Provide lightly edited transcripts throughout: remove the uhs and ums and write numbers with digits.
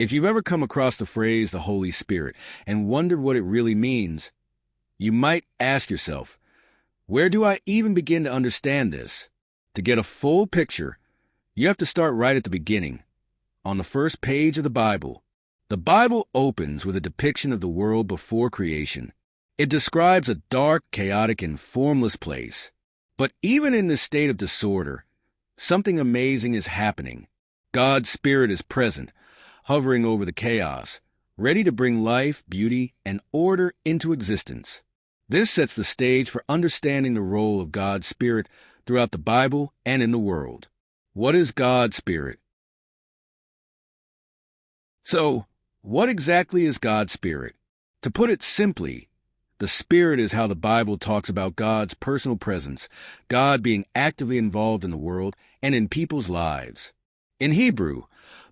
If you've ever come across the phrase the Holy Spirit and wondered what it really means, you might ask yourself, where do I even begin to understand this? To get a full picture, you have to start right at the beginning, on the first page of the Bible. The Bible opens with a depiction of the world before creation. It describes a dark, chaotic, and formless place. But even in this state of disorder, something amazing is happening. God's Spirit is present, hovering over the chaos, ready to bring life, beauty, and order into existence. This sets the stage for understanding the role of God's Spirit throughout the Bible and in the world. What is God's Spirit? So, what exactly is God's Spirit? To put it simply, the Spirit is how the Bible talks about God's personal presence, God being actively involved in the world and in people's lives. In Hebrew,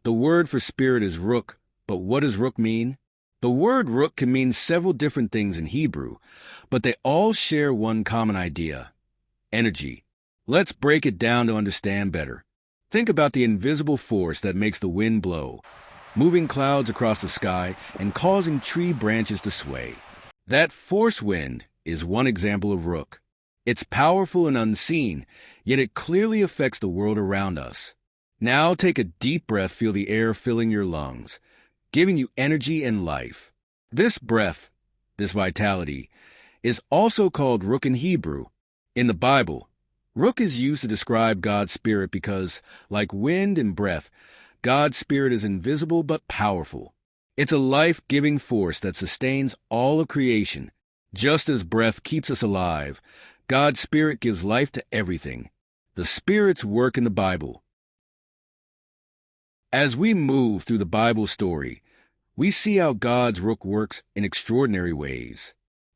the word for spirit is Ruakh, but what does Ruakh mean? The word Ruakh can mean several different things in Hebrew, but they all share one common idea: energy. Let's break it down to understand better. Think about the invisible force that makes the wind blow, moving clouds across the sky and causing tree branches to sway. That force wind is one example of Ruakh. It's powerful and unseen, yet it clearly affects the world around us. Now take a deep breath, feel the air filling your lungs, giving you energy and life. This breath, this vitality, is also called Ruakh in Hebrew. In the Bible, Ruakh is used to describe God's Spirit because, like wind and breath, God's Spirit is invisible but powerful. It's a life-giving force that sustains all of creation. Just as breath keeps us alive, God's Spirit gives life to everything. The Spirit's work in the Bible. As we move through the Bible story, we see how God's Ruakh works in extraordinary ways.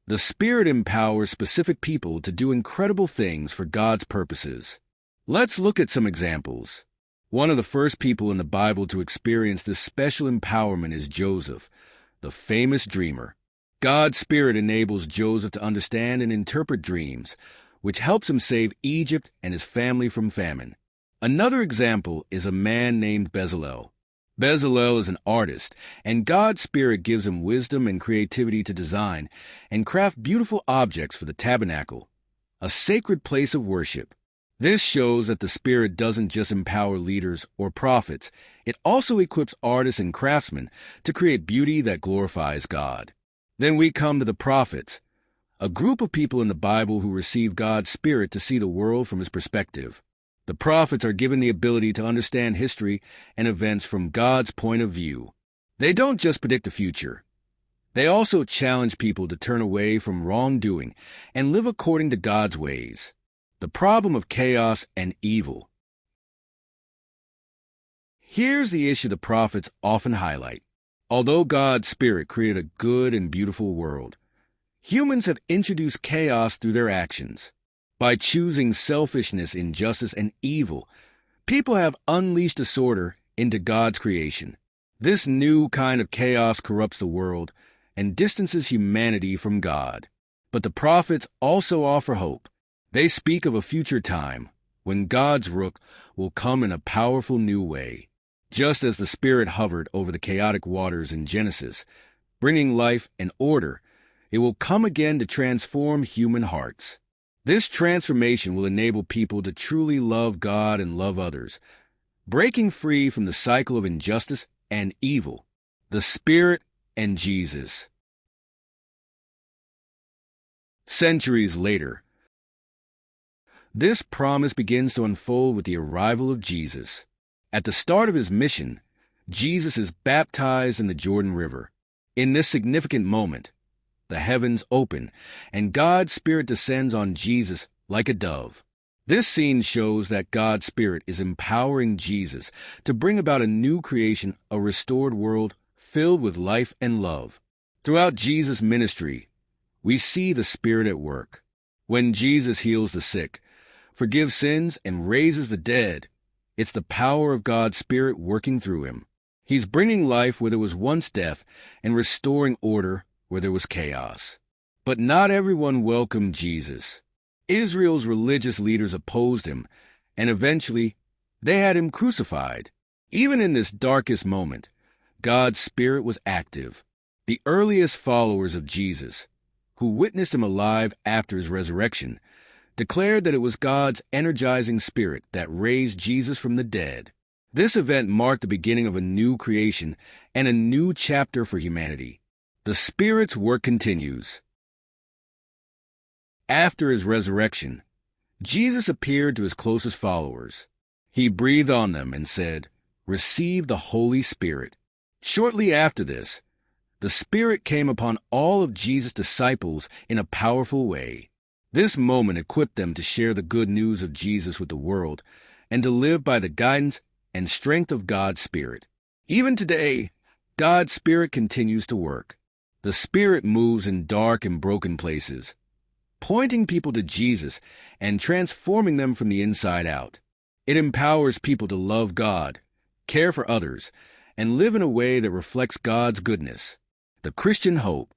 The Spirit empowers specific people to do incredible things for God's purposes. Let's look at some examples. One of the first people in the Bible to experience this special empowerment is Joseph, the famous dreamer. God's Spirit enables Joseph to understand and interpret dreams, which helps him save Egypt and his family from famine. Another example is a man named Bezalel. Bezalel is an artist, and God's Spirit gives him wisdom and creativity to design and craft beautiful objects for the tabernacle, a sacred place of worship. This shows that the Spirit doesn't just empower leaders or prophets, it also equips artists and craftsmen to create beauty that glorifies God. Then we come to the prophets, a group of people in the Bible who receive God's Spirit to see the world from His perspective. The prophets are given the ability to understand history and events from God's point of view. They don't just predict the future. They also challenge people to turn away from wrongdoing and live according to God's ways. The problem of chaos and evil. Here's the issue the prophets often highlight. Although God's Spirit created a good and beautiful world, humans have introduced chaos through their actions. By choosing selfishness, injustice, and evil, people have unleashed disorder into God's creation. This new kind of chaos corrupts the world and distances humanity from God. But the prophets also offer hope. They speak of a future time when God's Ruakh will come in a powerful new way. Just as the Spirit hovered over the chaotic waters in Genesis, bringing life and order, it will come again to transform human hearts. This transformation will enable people to truly love God and love others, breaking free from the cycle of injustice and evil. The Spirit and Jesus. Centuries later, this promise begins to unfold with the arrival of Jesus. At the start of his mission, Jesus is baptized in the Jordan River. In this significant moment, the heavens open, and God's Spirit descends on Jesus like a dove. This scene shows that God's Spirit is empowering Jesus to bring about a new creation, a restored world filled with life and love. Throughout Jesus' ministry, we see the Spirit at work. When Jesus heals the sick, forgives sins, and raises the dead, it's the power of God's Spirit working through him. He's bringing life where there was once death and restoring order where there was chaos. But not everyone welcomed Jesus. Israel's religious leaders opposed him, and eventually they had him crucified. Even in this darkest moment, God's Spirit was active. The earliest followers of Jesus, who witnessed him alive after his resurrection, declared that it was God's energizing Spirit that raised Jesus from the dead. This event marked the beginning of a new creation and a new chapter for humanity. The Spirit's work continues. After his resurrection, Jesus appeared to his closest followers. He breathed on them and said, "Receive the Holy Spirit." Shortly after this, the Spirit came upon all of Jesus' disciples in a powerful way. This moment equipped them to share the good news of Jesus with the world and to live by the guidance and strength of God's Spirit. Even today, God's Spirit continues to work. The Spirit moves in dark and broken places, pointing people to Jesus and transforming them from the inside out. It empowers people to love God, care for others, and live in a way that reflects God's goodness. The Christian hope.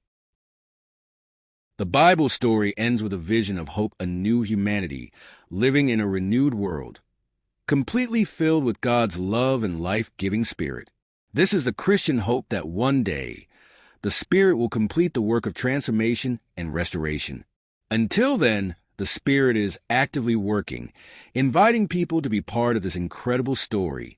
The Bible story ends with a vision of hope, a new humanity living in a renewed world, completely filled with God's love and life-giving Spirit. This is the Christian hope that one day the Spirit will complete the work of transformation and restoration. Until then, the Spirit is actively working, inviting people to be part of this incredible story.